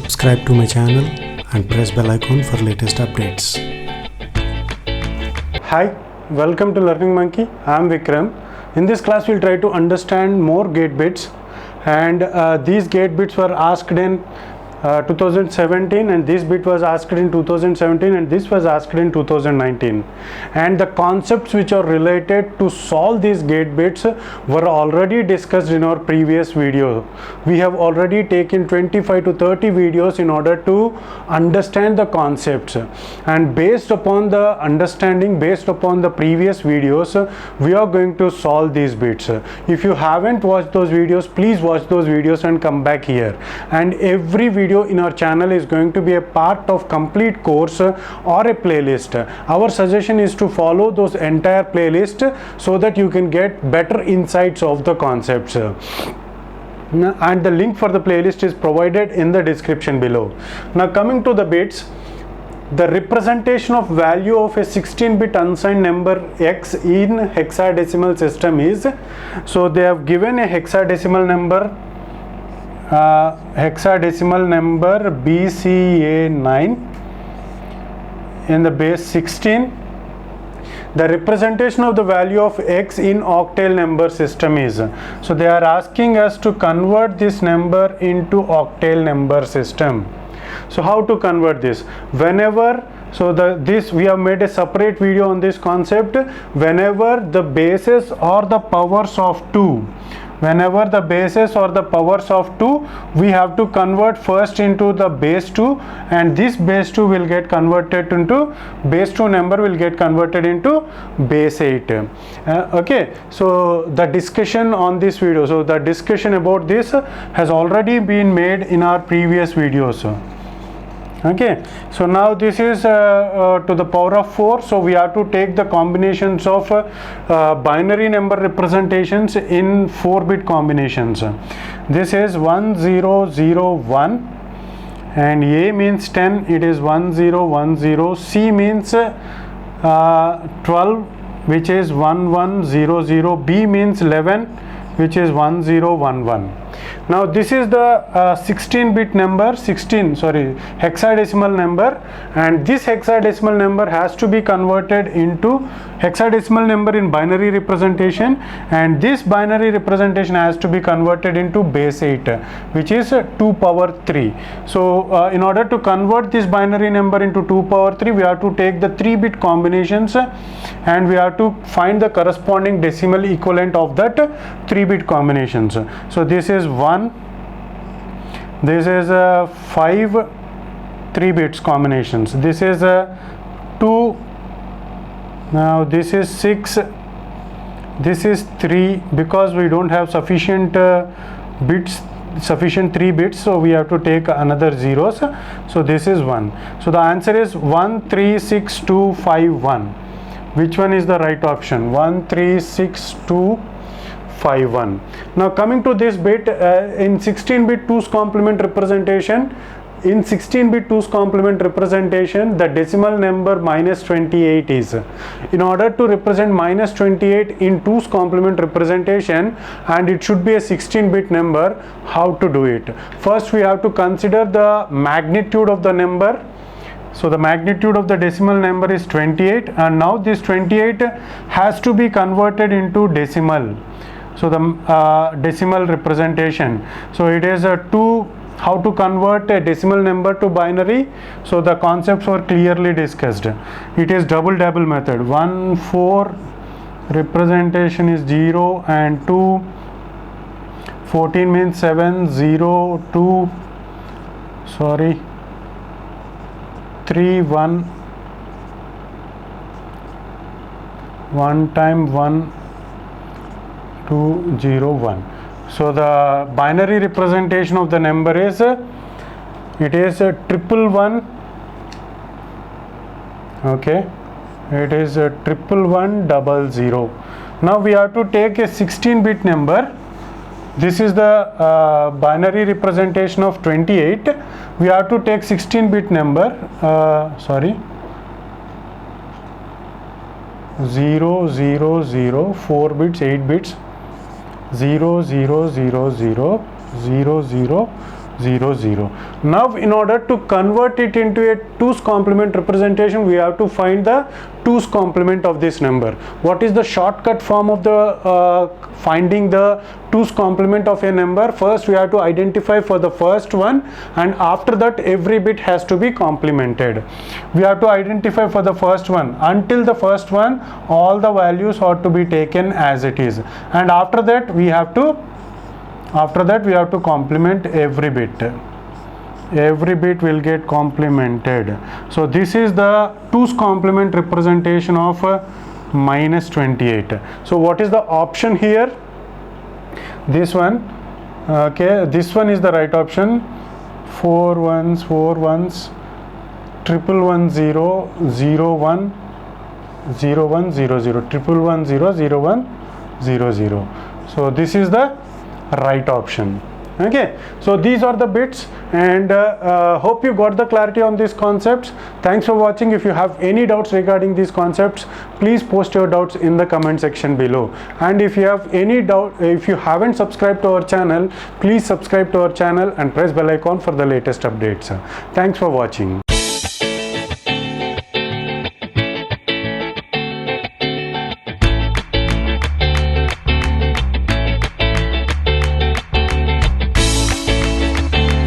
subscribe to my channel and press bell icon for latest updates. Hi, welcome to Learning Monkey. I am Vikram. In this class we'll try to understand more gate bits, and these gate bits were asked in 2017, and this bit was asked in 2017, and this was asked in 2019, and the concepts which are related to solve these gate bits were already discussed in our previous video. We have already taken 25 to 30 videos in order to understand the concepts, and based upon the understanding, based upon the previous videos, we are going to solve these bits. If you haven't watched those videos, please watch those videos and come back here. And every video in our channel is going to be a part of complete course or a playlist. Our suggestion is to follow those entire playlist so that you can get better insights of the concepts. And the link for the playlist is provided in the description below. Now coming to the bits, the representation of value of a 16-bit unsigned number x in hexadecimal system is, so they have given a hexadecimal number BCA9 in the base 16. The representation of the value of x in octal number system is, so they are asking us to convert this number into octal number system. So how to convert this? Whenever, so this we have made a separate video on this concept. Whenever the bases or the powers of 2, whenever the bases or the powers of 2, we have to convert first into the base 2, and this base 2 will get converted into base 2 number will get converted into base 8. Okay, so the discussion on this video, so the discussion about this has already been made in our previous videos. Okay, so now this is to the power of 4, so we have to take the combinations of binary number representations in 4-bit combinations. This is 1001, and A means 10, it is 1010. C means 12, which is 1100. B means 11, which is 1011. Now this is the 16-bit number, hexadecimal number, and this hexadecimal number has to be converted into hexadecimal number in binary representation, and this binary representation has to be converted into base 8, which is 2 power 3. So in order to convert this binary number into 2 power 3, we have to take the 3-bit combinations, and we have to find the corresponding decimal equivalent of that 3-bit combinations. So this is 1, this is 5 3-bits combinations, this is 2, now this is 6, this is 3, because we don't have sufficient sufficient 3 bits, so we have to take another zeros, so this is 1. So the answer is 136251. Which one is the right option? 136251. Now coming to this bit, in 16-bit 2's complement representation, in 16-bit 2's complement representation, the decimal number minus 28 is. In order to represent minus 28 in 2's complement representation, and it should be a 16-bit number, how to do it? First we have to consider the magnitude of the number. So the magnitude of the decimal number is 28, and now this 28 has to be converted into decimal. So the decimal representation, so it is a 2. How to convert a decimal number to binary? So the concepts were clearly discussed. It is double method. 1 4 representation is 0 and 2. 14 means 7, 0 2, sorry, 3 1, 1 time 1 2 0 1. So the binary representation of the number is, it is 111. Okay, it is 11100. Now we have to take a 16-bit number. This is the binary representation of 28. We have to take 16-bit number, 0 0 0, 4 bits, 8 bits, 0 0 0 0 0 0 0 0. Now in order to convert it into a 2's complement representation, we have to find the 2's complement of this number. What is the shortcut form of the finding the 2's complement of a number? First we have to identify for the first one, and after that every bit has to be complemented. We have to identify for the first one. Until the first one, all the values are to be taken as it is, and after that we have to complement every bit. Every bit will get complemented. So this is the 2's complement representation of minus 28. So what is the option here? This one. Okay, this one is the right option. 4 1s, 1 1 0 0 1 0 1 0 0, 1 1 0 0 1 0 0. So this is the right option. Okay, so these are the bits, and hope you got the clarity on these concepts. Thanks for watching. If you have any doubts regarding these concepts, please post your doubts in the comment section below. And if you have any doubt, if you haven't subscribed to our channel, please subscribe to our channel and press bell icon for the latest updates. Thanks for watching.